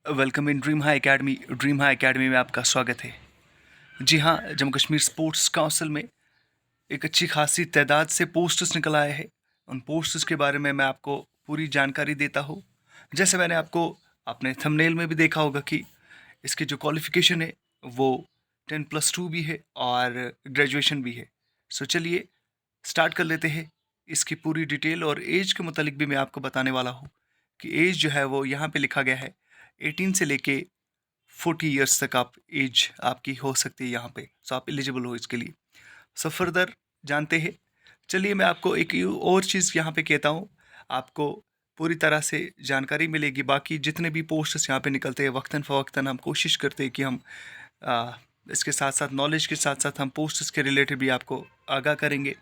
Welcome in dream high academy. Dream high academy में आपका स्वागत है। जी हाँ, जम्मू कश्मीर स्पोर्ट्स काउंसिल में एक अच्छी खासी तादाद से पोस्टर्स निकल आए हैं। उन पोस्टर्स के बारे में मैं आपको पूरी जानकारी देता हूँ। जैसे मैंने आपको अपने थंबनेल में भी देखा होगा कि इसकी जो क्वालिफ़िकेशन है वो 10+2 भी है और ग्रेजुएशन भी है। सो चलिए स्टार्ट कर लेते हैं। इसकी पूरी डिटेल और एज के मुतालिक भी मैं आपको बताने वाला हूँ कि एज जो है वो यहाँ पे लिखा गया है 18 से लेके 40 ईयर्स तक आप एज आपकी हो सकती है यहाँ पे। सो आप एलिजिबल हो इसके लिए। सो फर्दर जानते हैं। चलिए मैं आपको एक और चीज़ यहाँ पे कहता हूँ। आपको पूरी तरह से जानकारी मिलेगी। बाकी जितने भी पोस्ट्स यहाँ पे निकलते हैं वक्तन फ़वक्तन हम कोशिश करते हैं कि हम आ, इसके साथ साथ नॉलेज के साथ साथ हम पोस्ट्स के रिलेटेड भी आपको आगाह करेंगे।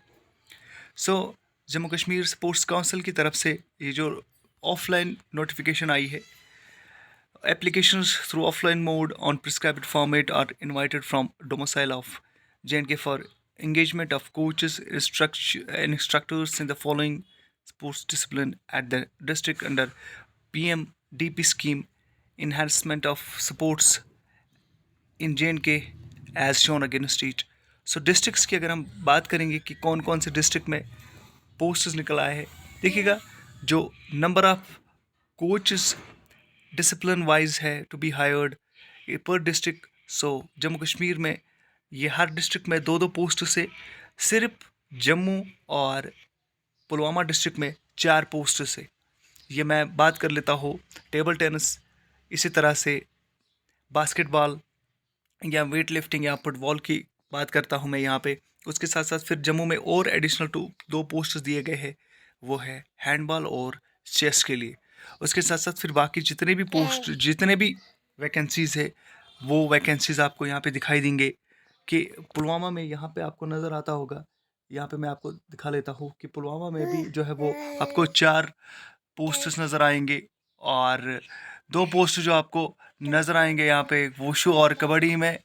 सो जम्मू कश्मीर स्पोर्ट्स काउंसिल की तरफ से ये जो ऑफलाइन नोटिफिकेशन आई है, applications through offline mode on prescribed format are invited from domicile of J&K for engagement of coaches, instructors in the following sports discipline at the district under PMDP scheme, enhancement of sports in J&K as shown against it. So districts की अगर हम बात करेंगे कि कौन कौन से district में पोस्ट्स निकल आए हैं, देखिएगा जो number of coaches discipline wise है टू बी हायर्ड पर डिस्ट्रिक्ट। सो जम्मू कश्मीर में ये हर डिस्ट्रिक्ट में दो दो पोस्ट से, सिर्फ जम्मू और पुलवामा डिस्ट्रिक्ट में 4 पोस्ट से। ये मैं बात कर लेता हूँ टेबल टेनिस, इसी तरह से बास्केटबॉल या वेट लिफ्टिंग या फुटबॉल की बात करता हूँ मैं यहाँ पे। उसके साथ साथ फिर जम्मू में और एडिशनल 2 पोस्ट दिए गए हैं, वो है हैंडबॉल और चेस के लिए। उसके साथ साथ फिर बाकी जितने भी वैकेंसीज़ है वो वैकेंसीज़ आपको यहाँ पे दिखाई देंगे कि पुलवामा में यहाँ पे आपको नज़र आता होगा। यहाँ पे मैं आपको दिखा लेता हूँ कि पुलवामा में भी जो है वो आपको 4 पोस्ट्स नज़र आएंगे और 2 पोस्ट जो आपको नज़र आएंगे यहाँ पे वुशु और कबड्डी में।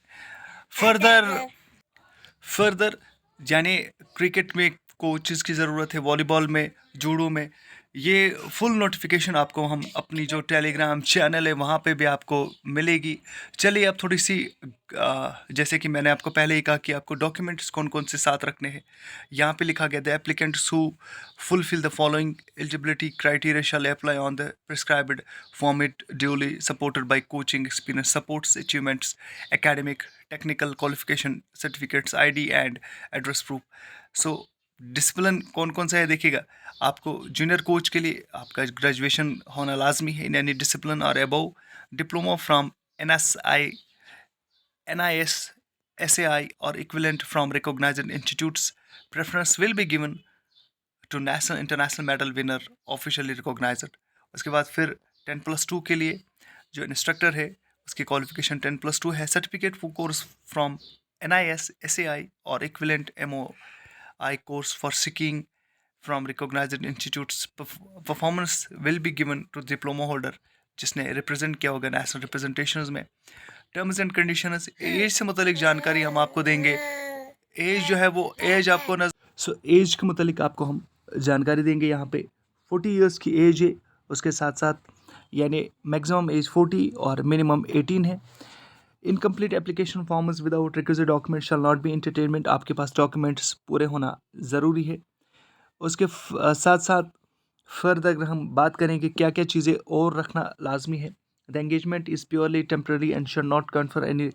फर्दर यानी क्रिकेट में कोचेस की ज़रूरत है, वॉलीबॉल में, जूडो में। ये फुल नोटिफिकेशन आपको हम अपनी जो टेलीग्राम चैनल है वहाँ पे भी आपको मिलेगी। चलिए अब थोड़ी सी जैसे कि मैंने आपको पहले ही कहा कि आपको डॉक्यूमेंट्स कौन कौन से साथ रखने हैं। यहाँ पे लिखा गया the applicants who fulfil the following eligibility criteria shall apply on the prescribed format duly supported by coaching experience supports achievements academic technical qualification certificates ID and address proof. So discipline कौन कौन सा है देखिएगा। आपको junior coach के लिए आपका graduation होना लाजमी है यानी डिसिप्लिन और above, diploma from NIS SAI और equivalent from recognised institutes. Preference will be given to national international medal winner officially recognised. उसके बाद फिर 10+2 के लिए जो इंस्ट्रक्टर है उसकी क्वालिफिकेशन 10+2 है। Certificate for course from NIS SAI और equivalent MOI course for seeking from recognised institutes. Performance will be given to diploma holder जिसने रिप्रेजेंट किया होगा नेशनल रिप्रेजेंटेशंस में। टर्म्स एंड कंडीशंस, एज से मुतालिक जानकारी हम आपको देंगे। एज जो है वो एज आपको एज के मुतालिक आपको हम जानकारी देंगे। यहाँ पे 40 ईयर्स की एज है, उसके साथ साथ यानी मैक्सिमम एज 40 और मिनिमम 18 है। Incomplete application forms without requisite document shall not be entertainment. आपके पास डॉक्यूमेंट्स पूरे होना ज़रूरी है। उसके साथ साथ फर्दर अगर हम बात करें कि क्या क्या चीज़ें और रखना लाजमी है, the engagement is purely temporary and should not confer any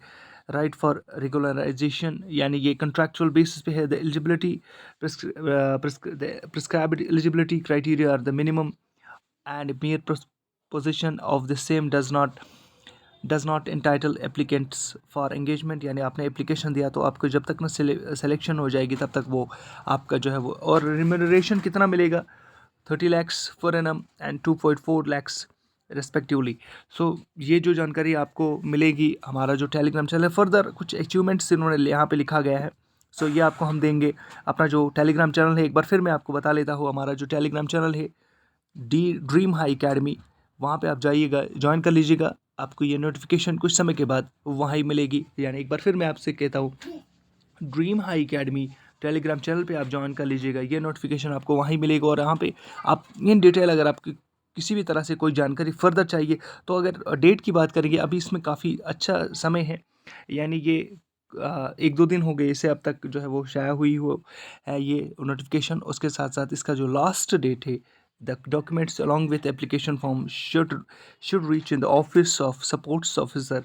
right for regularisation, यानी ये कंट्रैक्चुअल बेसिस पे है। The eligibility prescribed eligibility criteria are the minimum and mere position of the same does not entitle applicants for engagement, यानी आपने application दिया तो आपको जब तक ना सिलेक्शन हो जाएगी तब तक वो आपका जो है वो। और रिम्यूनरेशन कितना मिलेगा, 30 lakhs per annum and 2.4 lakhs respectively. So ये जो जानकारी आपको मिलेगी हमारा जो टेलीग्राम चैनल है। फर्दर कुछ अचीवमेंट्स इन्होंने यहाँ पे लिखा गया है, सो ये आपको हम देंगे। अपना जो टेलीग्राम चैनल है एक बार फिर मैं आपको बता लेता हूँ। हमारा जो टेलीग्राम चैनल है ड्रीम हाई एकेडमी, वहाँ पे आप जाइएगा, ज्वाइन कर लीजिएगा। आपको ये नोटिफिकेशन कुछ समय के बाद वहाँ ही मिलेगी। यानी एक बार फिर मैं आपसे कहता हूँ dream high academy Telegram channel पे आप ज्वाइन कर लीजिएगा, ये नोटिफिकेशन आपको वहीं मिलेगा। और यहाँ पे आप इन डिटेल अगर आपकी किसी भी तरह से कोई जानकारी फर्दर चाहिए, तो अगर डेट की बात करेंगे, अभी इसमें काफ़ी अच्छा समय है, यानी ये 1-2 दिन हो गए इसे अब तक जो है वो शाया हुई हो है ये नोटिफिकेशन। उसके साथ साथ इसका जो लास्ट डेट है, the documents along with application form should reach in the office of sports officer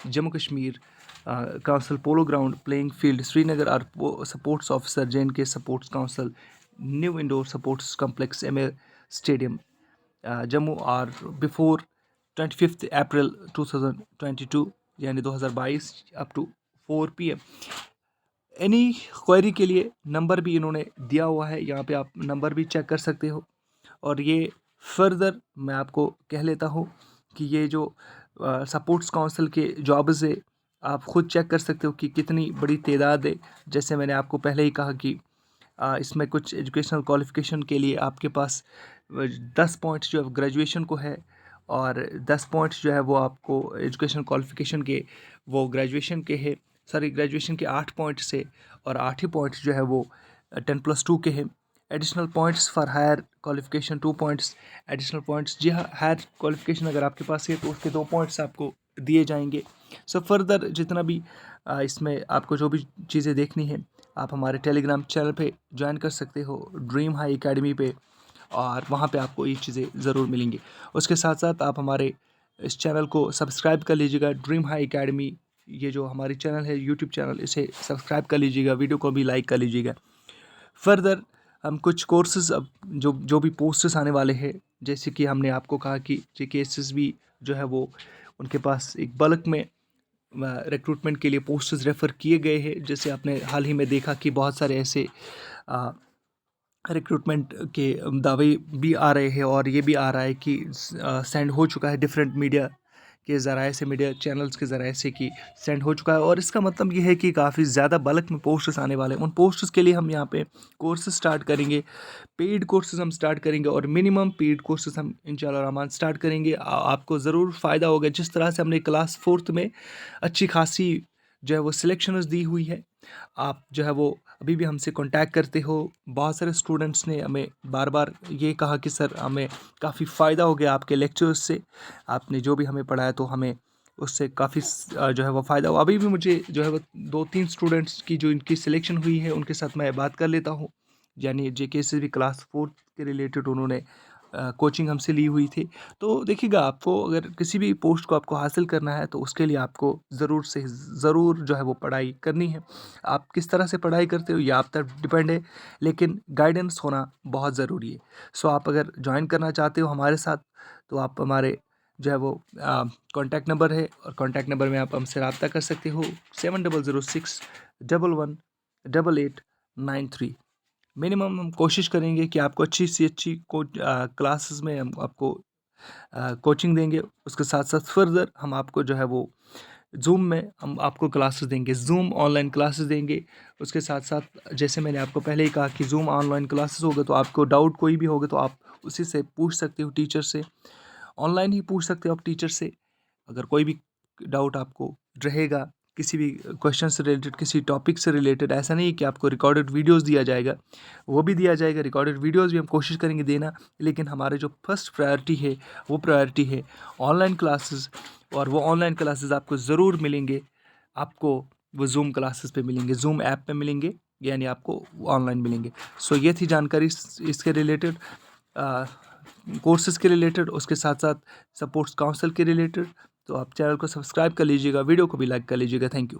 Jammu Kashmir council polo ground playing field Srinagar or sports officer JNK sports council new indoor sports complex MA stadium Jammu or before 25 April 2022 यानी 2022 up to 4 PM। Any query के लिए number भी इन्होंने दिया हुआ है, यहाँ पे आप नंबर भी चेक कर सकते हो। और ये फर्दर मैं आपको कह लेता हूँ कि ये जो सपोर्ट्स काउंसिल के जॉब्स है, आप खुद चेक कर सकते हो कि कितनी बड़ी तादाद है। जैसे मैंने आपको पहले ही कहा कि इसमें कुछ एजुकेशनल क्वालिफ़िकेशन के लिए आपके पास 10 पॉइंट्स जो है ग्रेजुएशन को है, और 10 पॉइंट्स जो है वो आपको एजुकेशनल क्वालिफ़िकेशन के वो ग्रेजुएशन के है, सॉरी ग्रेजुएशन के 8 पॉइंट्स है, और 8 ही पॉइंट्स जो है वो 10+2 के हैं। Additional points for higher qualification 2 points additional points, जी हाँ, हायर क्वालिफ़िकेशन अगर आपके पास है तो उसके 2 पॉइंट्स आपको दिए जाएंगे। सो फर्दर जितना भी इसमें आपको जो भी चीज़ें देखनी है, आप हमारे टेलीग्राम चैनल पे ज्वाइन कर सकते हो, ड्रीम हाई एकेडमी पे, और वहाँ पे आपको ये चीज़ें ज़रूर मिलेंगी। उसके साथ साथ आप हमारे इस चैनल को सब्सक्राइब कर लीजिएगा, ड्रीम हाई एकेडमी, ये जो हमारी चैनल है यूट्यूब चैनल, इसे सब्सक्राइब कर लीजिएगा, वीडियो को भी लाइक कर लीजिएगा। फर्दर हम कुछ कोर्सेज़ अब जो भी पोस्ट्स आने वाले हैं, जैसे कि हमने आपको कहा कि JKSSB जो है वो उनके पास एक बल्क में रिक्रूटमेंट के लिए पोस्ट्स रेफ़र किए गए हैं। जैसे आपने हाल ही में देखा कि बहुत सारे ऐसे रिक्रूटमेंट के दावे भी आ रहे हैं, और ये भी आ रहा है कि सेंड हो चुका है डिफरेंट मीडिया के ज़राए से, मीडिया चैनल्स के ज़राए से, कि सेंड हो चुका है। और इसका मतलब ये है कि काफ़ी ज़्यादा बल्क में पोस्ट्स आने वाले हैं। उन पोस्ट्स के लिए हम यहाँ पे कोर्सेज स्टार्ट करेंगे, पेड कोर्सेज हम स्टार्ट करेंगे, और मिनिमम पेड कोर्सेज हम इंशाल्लाह रहमान स्टार्ट करेंगे। आपको ज़रूर फ़ायदा होगा। जिस तरह से हमने क्लास 4th में अच्छी खासी जो है वो सिलेक्शंस दी हुई है, आप जो है वो अभी भी हमसे कांटेक्ट करते हो। बहुत सारे स्टूडेंट्स ने हमें बार बार ये कहा कि सर हमें काफ़ी फ़ायदा हो गया आपके लेक्चर्स से, आपने जो भी हमें पढ़ाया तो हमें उससे काफ़ी जो है वो फ़ायदा हुआ। अभी भी मुझे जो है वो 2-3 स्टूडेंट्स की जो इनकी सिलेक्शन हुई है उनके साथ मैं बात कर लेता हूँ, यानी JKSSB क्लास 4 के रिलेटेड उन्होंने कोचिंग हमसे ली हुई थी। तो देखिएगा, आपको अगर किसी भी पोस्ट को आपको हासिल करना है तो उसके लिए आपको ज़रूर से ज़रूर जो है वो पढ़ाई करनी है। आप किस तरह से पढ़ाई करते हो ये आप पर डिपेंड है, लेकिन गाइडेंस होना बहुत ज़रूरी है। सो आप अगर ज्वाइन करना चाहते हो हमारे साथ, तो आप हमारे जो है वो कॉन्टैक्ट नंबर है, और कॉन्टैक्ट नंबर में आप हमसे रब्ता कर सकते हो 7006118893। मिनिमम हम कोशिश करेंगे कि आपको अच्छी से अच्छी क्लासेस में हम आपको कोचिंग देंगे। उसके साथ साथ फर्दर हम आपको जो है वो ज़ूम में हम आपको क्लासेस देंगे, ज़ूम ऑनलाइन क्लासेस देंगे। उसके साथ साथ जैसे मैंने आपको पहले ही कहा कि ज़ूम ऑनलाइन क्लासेस होगा, तो आपको डाउट कोई भी होगा तो आप उसी से पूछ सकते हो, टीचर से ऑनलाइन ही पूछ सकते हो आप टीचर से। अगर कोई भी डाउट आपको रहेगा किसी भी क्वेश्चन से रिलेटेड, किसी टॉपिक से रिलेटेड, ऐसा नहीं है कि आपको रिकॉर्डेड वीडियोस दिया जाएगा, वो भी दिया जाएगा, रिकॉर्डेड वीडियोस भी हम कोशिश करेंगे देना। लेकिन हमारे जो फर्स्ट प्रायोरिटी है वो प्रायोरिटी है ऑनलाइन क्लासेस, और वो ऑनलाइन क्लासेस आपको ज़रूर मिलेंगे। आपको वो ज़ूम क्लासेस पे मिलेंगे, ज़ूम ऐप पे मिलेंगे, यानी आपको ऑनलाइन मिलेंगे। सो ये थी जानकारी इसके रिलेटेड, कोर्सेज़ के रिलेटेड, उसके साथ साथ सपोर्ट्स काउंसिल के रिलेटेड। तो आप चैनल को सब्सक्राइब कर लीजिएगा, वीडियो को भी लाइक कर लीजिएगा। Thank you.